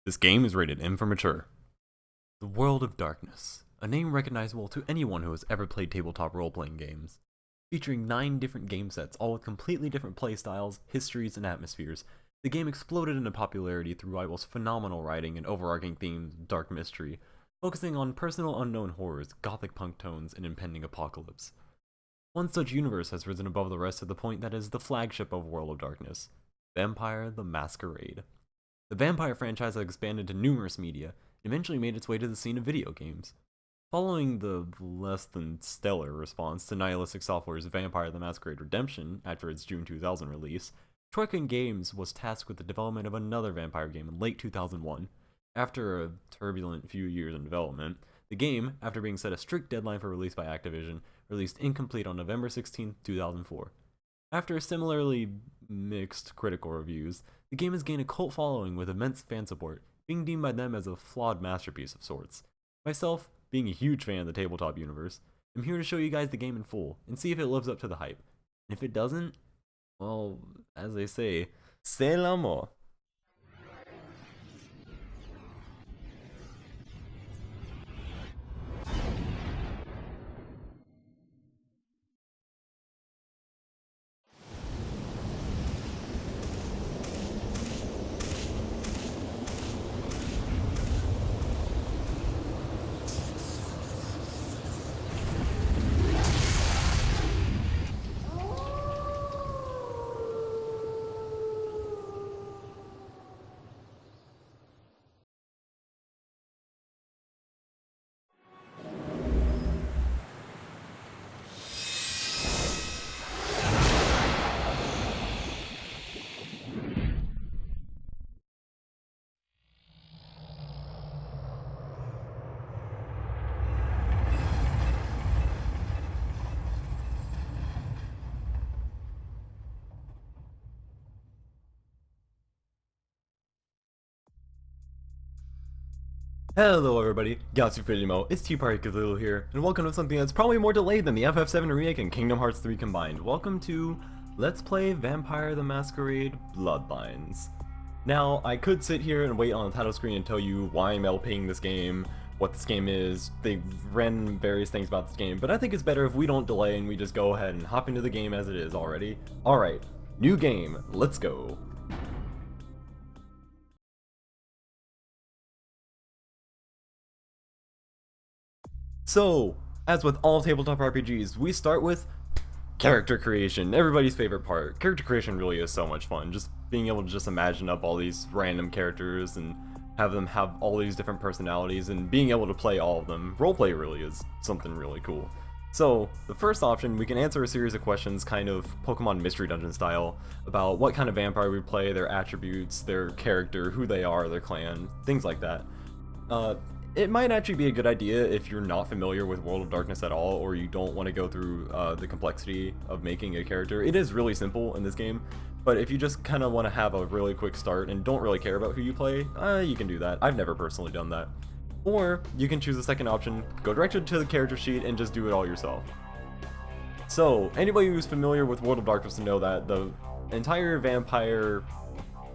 This game is rated M for mature. The World of Darkness, a name recognizable to anyone who has ever played tabletop role-playing games. Featuring 9 different game sets, all with completely different playstyles, histories, and atmospheres, the game exploded into popularity through Rival's phenomenal writing and overarching themes of dark mystery, focusing on personal unknown horrors, gothic punk tones, and impending apocalypse. One such universe has risen above the rest to the point that is the flagship of World of Darkness, Vampire the Masquerade. The Vampire franchise has expanded to numerous media, and eventually made its way to the scene of video games. Following the less than stellar response to Nihilistic Software's Vampire the Masquerade Redemption after its June 2000 release, Troika Games was tasked with the development of another vampire game in late 2001. After a turbulent few years in development, the game, after being set a strict deadline for release by Activision, released incomplete on November 16, 2004. After similarly mixed critical reviews, the game has gained a cult following with immense fan support, being deemed by them as a flawed masterpiece of sorts. Myself, being a huge fan of the tabletop universe, I'm here to show you guys the game in full, and see if it lives up to the hype. And if it doesn't, well, as they say, c'est la mort. Hello everybody, Gatsu it's T-Party Cthulhu here, and welcome to something that's probably more delayed than the FF7 remake and Kingdom Hearts 3 combined. Welcome to Let's Play Vampire the Masquerade Bloodlines. Now, I could sit here and wait on the title screen and tell you why I'm LPing this game, what this game is, they've written various things about this game, but I think it's better if we don't delay and we just go ahead and hop into the game as it is already. Alright, new game, let's go. So, as with all tabletop RPGs, we start with character creation, everybody's favorite part. Character creation really is so much fun, just being able to just imagine up all these random characters and have them have all these different personalities and being able to play all of them. Roleplay really is something really cool. So, the first option, we can answer a series of questions kind of Pokemon Mystery Dungeon style about what kind of vampire we play, their attributes, their character, who they are, their clan, things like that. It might actually be a good idea if you're not familiar with World of Darkness at all, or you don't want to go through the complexity of making a character. It is really simple in this game, but if you just kind of want to have a really quick start and don't really care about who you play, you can do that. I've never personally done that. Or you can choose the second option, go directly to the character sheet and just do it all yourself. So, anybody who's familiar with World of Darkness to know that the entire vampire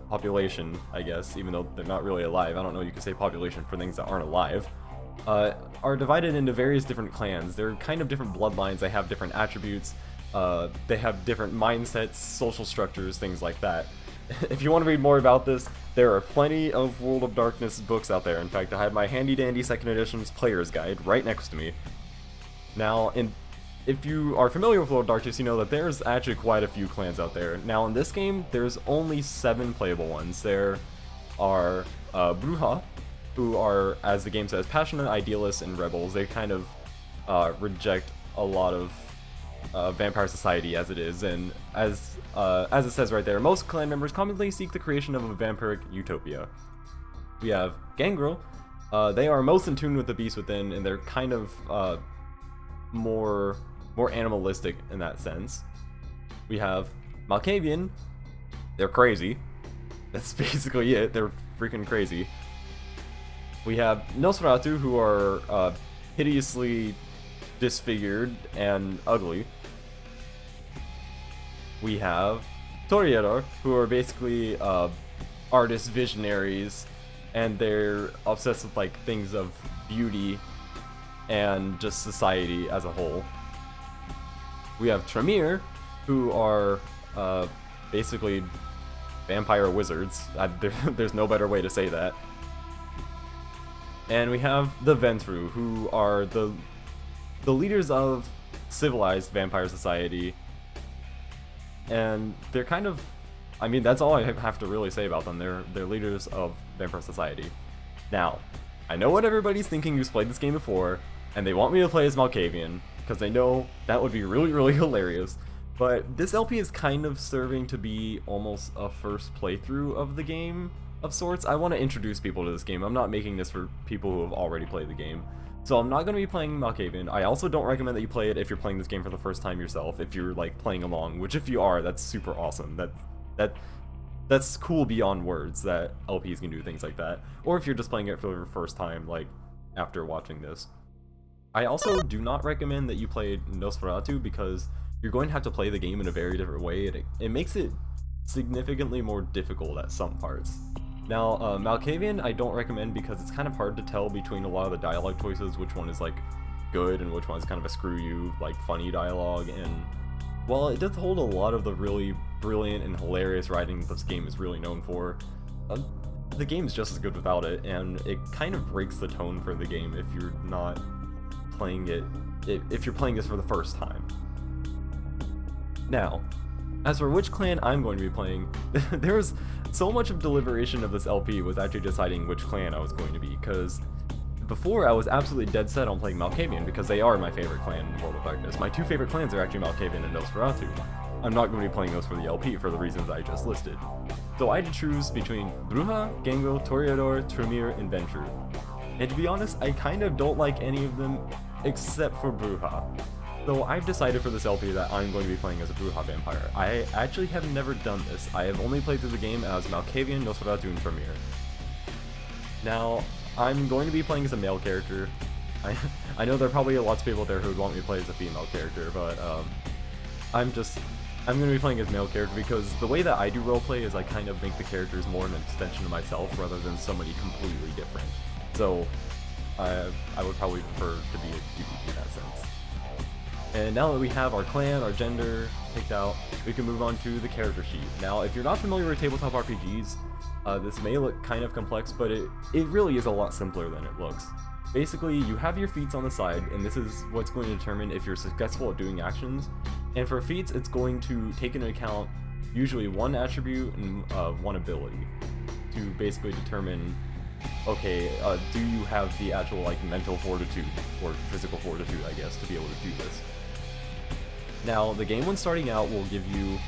population, I guess, even though they're not really alive, I don't know you can say population for things that aren't alive, are divided into various different clans. They're kind of different bloodlines, they have different attributes, they have different mindsets, social structures, things like that. If you want to read more about this, there are plenty of World of Darkness books out there. In fact, I have my handy dandy 2nd edition's player's guide right next to me. Now, if you are familiar with World of Darkness, you know that there's actually quite a few clans out there. Now in this game, there's only 7 playable ones. There are Bruja, who are, as the game says, passionate idealists and rebels. They kind of reject a lot of vampire society as it is, and as it says right there, most clan members commonly seek the creation of a vampiric utopia. We have Gangrel. They are most in tune with the beast within, and they're kind of more animalistic in that sense. We have Malkavian. They're crazy. That's basically it. They're freaking crazy. We have Nosferatu, who are hideously disfigured and ugly. We have Toreador, who are basically artists, visionaries, and they're obsessed with like things of beauty and just society as a whole. We have Tremere, who are basically vampire wizards. There's no better way to say that. And we have the Ventru, who are the leaders of civilized vampire society. And they're kind of, I mean, that's all I have to really say about them. They're leaders of vampire society. Now, I know what everybody's thinking who's played this game before, and they want me to play as Malkavian, because they know that would be really, really hilarious. But this LP is kind of serving to be almost a first playthrough of the game of sorts. I want to introduce people to this game. I'm not making this for people who have already played the game. So I'm not going to be playing Malkavian. I also don't recommend that you play it if you're playing this game for the first time yourself, if you're like playing along, which if you are, that's super awesome. That's cool beyond words that LPs can do things like that. Or if you're just playing it for the first time, like after watching this. I also do not recommend that you play Nosferatu because you're going to have to play the game in a very different way. It makes it significantly more difficult at some parts. Now, Malkavian I don't recommend because it's kind of hard to tell between a lot of the dialogue choices which one is like good and which one is kind of a screw you, like funny dialogue. And while it does hold a lot of the really brilliant and hilarious writing this game is really known for, the game is just as good without it, and it kind of breaks the tone for the game if you're not playing it, if you're playing this for the first time. Now, as for which clan I'm going to be playing, there was so much of deliberation of this LP was actually deciding which clan I was going to be, because before I was absolutely dead set on playing Malkavian because they are my favorite clan in World of Darkness. My two favorite clans are actually Malkavian and Nosferatu. I'm not going to be playing those for the LP for the reasons I just listed. So I had to choose between Bruja, Gango, Toreador, Tremere, and Ventru. And to be honest, I kind of don't like any of them except for Bruja. So I've decided for this LP that I'm going to be playing as a Bruja vampire. I actually have never done this. I have only played through the game as Malkavian, Nosferatu, and Tremere. Going to be playing as a male character. I know there are probably lots of people there who would want me to play as a female character, but I'm going to be playing as male character because the way that I do roleplay is I kind of make the characters more an extension of myself rather than somebody completely different. So I would probably prefer to be a dude in that sense. And now that we have our clan, our gender picked out, we can move on to the character sheet. Now, if you're not familiar with tabletop RPGs, this may look kind of complex, but it really is a lot simpler than it looks. Basically, you have your feats on the side, and this is what's going to determine if you're successful at doing actions. And for feats, it's going to take into account usually one attribute and one ability to basically determine, okay, do you have the actual like mental fortitude or physical fortitude, I guess, to be able to do this. Now, the game when starting out will give you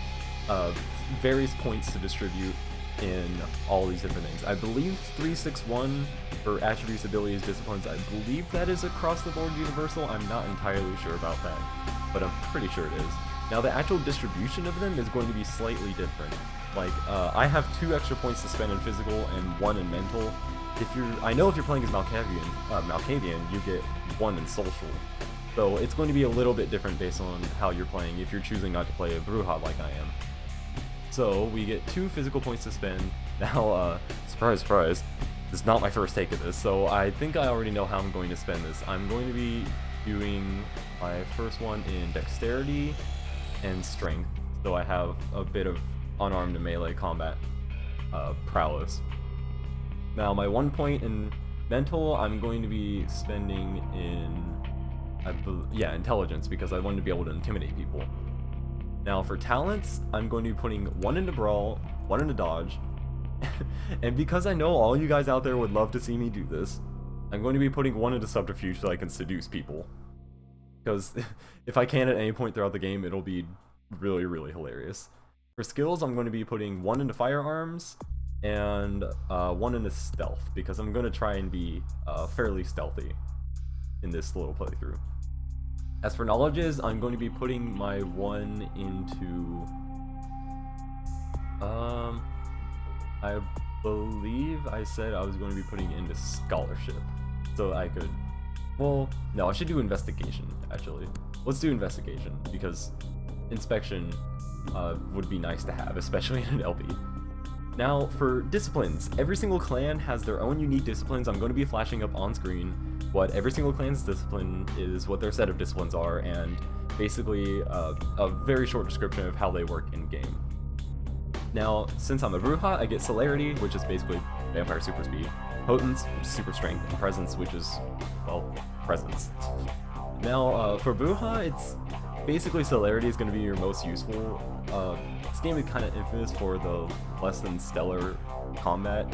various points to distribute in all these different things. I believe 361 for attributes, abilities, disciplines, I believe that is across the board universal. I'm not entirely sure about that, but I'm pretty sure it is. Now, the actual distribution of them is going to be slightly different. Like, I have 2 extra points to spend in physical and 1 in mental. I know if you're playing as Malkavian, you get 1 in social. So it's going to be a little bit different based on how you're playing if you're choosing not to play a Bruja like I am. So we get 2 physical points to spend. Now, surprise, surprise, this is not my first take of this, so I think I already know how I'm going to spend this. I'm going to be doing my first one in dexterity and strength, so I have a bit of unarmed and melee combat prowess. Now, my 1 point in mental, I'm going to be spending in intelligence, because I wanted to be able to intimidate people. Now for talents, I'm going to be putting 1 into brawl, 1 into dodge, and because I know all you guys out there would love to see me do this, I'm going to be putting 1 into subterfuge so I can seduce people. Because if I can at any point throughout the game, it'll be really, really hilarious. For skills, I'm going to be putting 1 into firearms, and 1 into stealth, because I'm going to try and be fairly stealthy in this little playthrough. As for knowledges, I'm going to be putting my 1 into I believe I said I was going to be putting into scholarship, so I could, well, no, I should do investigation, actually. Let's do investigation, because inspection would be nice to have, especially in an LP. Now, for disciplines, every single clan has their own unique disciplines. I'm going to be flashing up on screen what every single clan's discipline is, what their set of disciplines are, and basically a very short description of how they work in-game. Now, since I'm a Bruja, I get Celerity, which is basically Vampire Super Speed, Potence, which is Super Strength, and Presence, which is, well, Presence. Now, for Bruja, it's basically Celerity is going to be your most useful. This game is kind of infamous for the less than stellar combat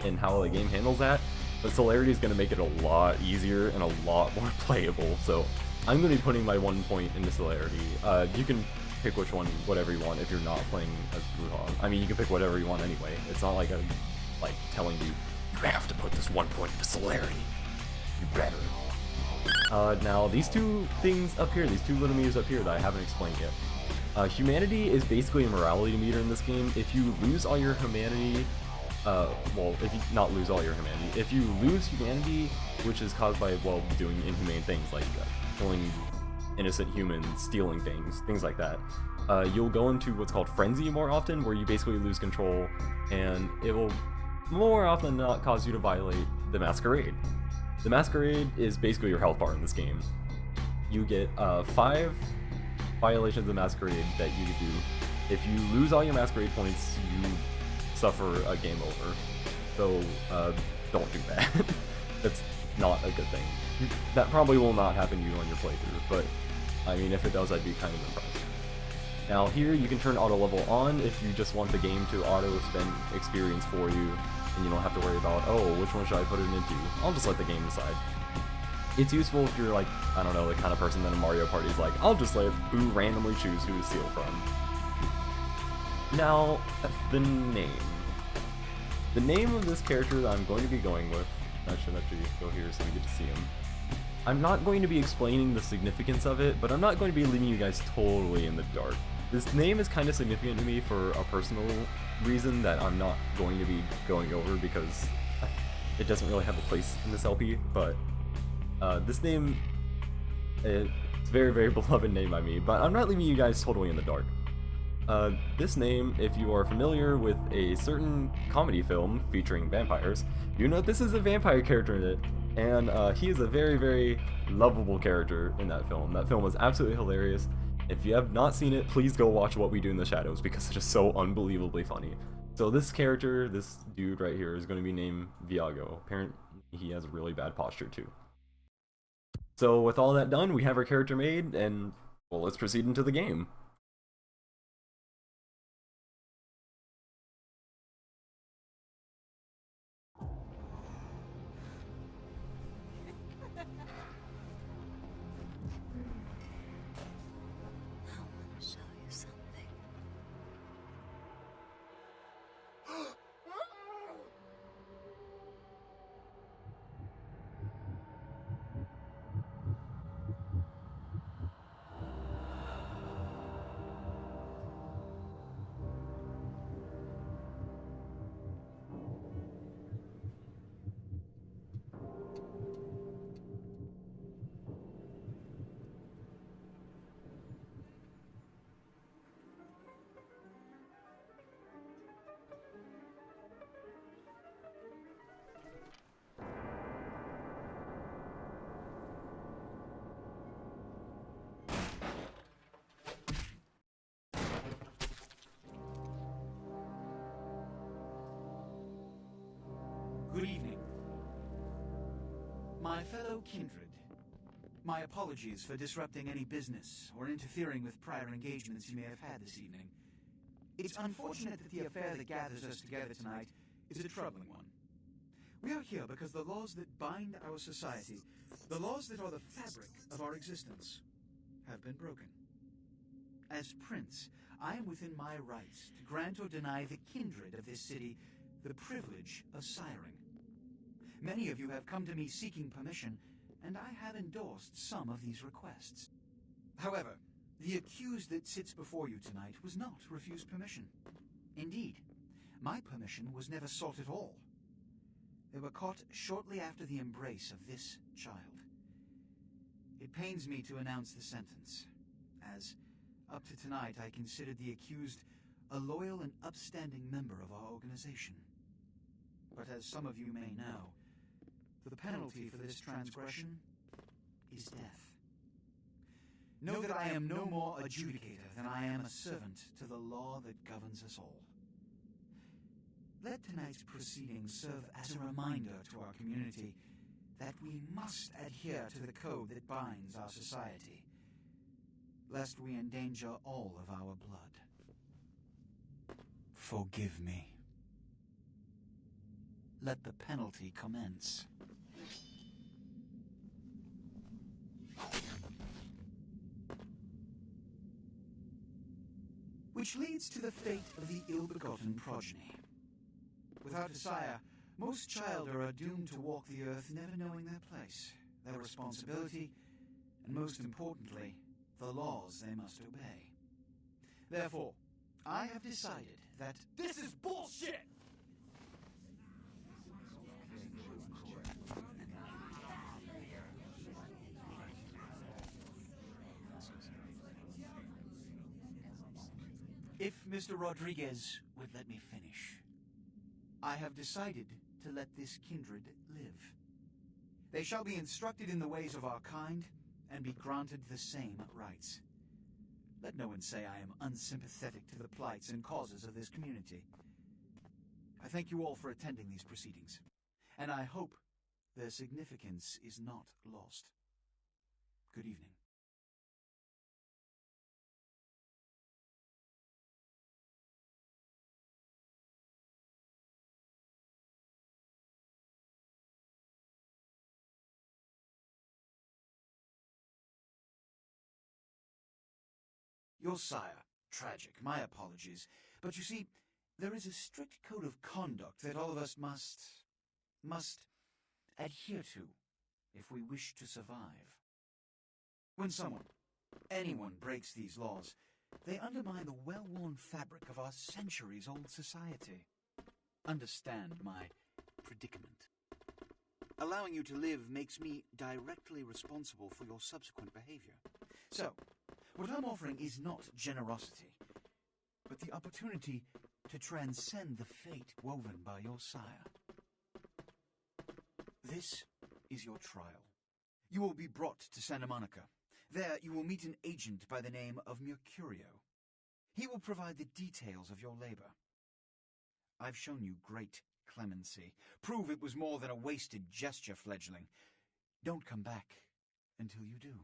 and how the game handles that, but Celerity is going to make it a lot easier and a lot more playable, so I'm going to be putting my 1 point into Celerity. You can pick which one, whatever you want if you're not playing as Bruja. I mean, you can pick whatever you want anyway. It's not like I'm telling you, you have to put this 1 point into Celerity. You better. Now, these two things up here, these two little meters up here that I haven't explained yet. Humanity is basically a morality meter in this game. If you lose all your humanity, well, if you not lose all your humanity, if you lose humanity, which is caused by, well, doing inhumane things like killing innocent humans, stealing things like that, you'll go into what's called frenzy more often, where you basically lose control, and it will more often than not cause you to violate the Masquerade. The Masquerade is basically your health bar in this game. You get 5 violations of the Masquerade that you do. If you lose all your Masquerade points, you suffer a game over. So don't do that. That's not a good thing. That probably will not happen to you on your playthrough, but I mean, if it does, I'd be kind of impressed. Now here, you can turn auto level on if you just want the game to auto spend experience for you, and you don't have to worry about, oh, which one should I put it into? I'll just let the game decide. It's useful if you're like, I don't know, the kind of person that in Mario Party is like, I'll just let who randomly choose who to steal from. Now, the name. The name of this character that I'm going to be going with, I should actually go here so we get to see him. I'm not going to be explaining the significance of it, but I'm not going to be leaving you guys totally in the dark. This name is kind of significant to me for a personal reason that I'm not going to be going over because it doesn't really have a place in this LP, but this name, it's a very, very beloved name by me, but I'm not leaving you guys totally in the dark. This name, if you are familiar with a certain comedy film featuring vampires, you know this is a vampire character in it, and he is a very, very lovable character in that film. That film was absolutely hilarious. If you have not seen it, please go watch What We Do in the Shadows because it's just so unbelievably funny. So this character, this dude right here, is going to be named Viago. Apparently he has really bad posture too. So with all that done, we have our character made, and well, let's proceed into the game. Good evening. My fellow kindred, my apologies for disrupting any business or interfering with prior engagements you may have had this evening. It's unfortunate that the affair that gathers us together tonight is a troubling one. We are here because the laws that bind our society, the laws that are the fabric of our existence, have been broken. As Prince, I am within my rights to grant or deny the kindred of this city the privilege of siring. Many of you have come to me seeking permission, and I have endorsed some of these requests. However, the accused that sits before you tonight was not refused permission. Indeed, my permission was never sought at all. They were caught shortly after the embrace of this child. It pains me to announce the sentence, as up to tonight I considered the accused a loyal and upstanding member of our organization. But as some of you may know, the penalty for this transgression is death. Know that I am no more adjudicator than I am a servant to the law that governs us all. Let tonight's proceedings serve as a reminder to our community that we must adhere to the code that binds our society, lest we endanger all of our blood. Forgive me. Let the penalty commence. Which leads to the fate of the ill-begotten progeny. Without a sire, most children are doomed to walk the earth never knowing their place, their responsibility, and most importantly, the laws they must obey. Therefore, I have decided that This is bullshit! if Mr. Rodriguez would let me finish, I have decided to let this kindred live. They shall be instructed in the ways of our kind and be granted the same rights. Let no one say I am unsympathetic to the plights and causes of this community. I thank you all for attending these proceedings, and I hope their significance is not lost. Good evening. Your sire, tragic, my apologies. But you see, there is a strict code of conduct that all of us must adhere to if we wish to survive. When anyone breaks these laws, they undermine the well-worn fabric of our centuries-old society. Understand my predicament. Allowing you to live makes me directly responsible for your subsequent behavior. So, what I'm offering is not generosity, but the opportunity to transcend the fate woven by your sire. This is your trial. You will be brought to Santa Monica. There you will meet an agent by the name of Mercurio. He will provide the details of your labor. I've shown you great clemency. Prove it was more than a wasted gesture, fledgling. Don't come back until you do.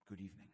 Good evening.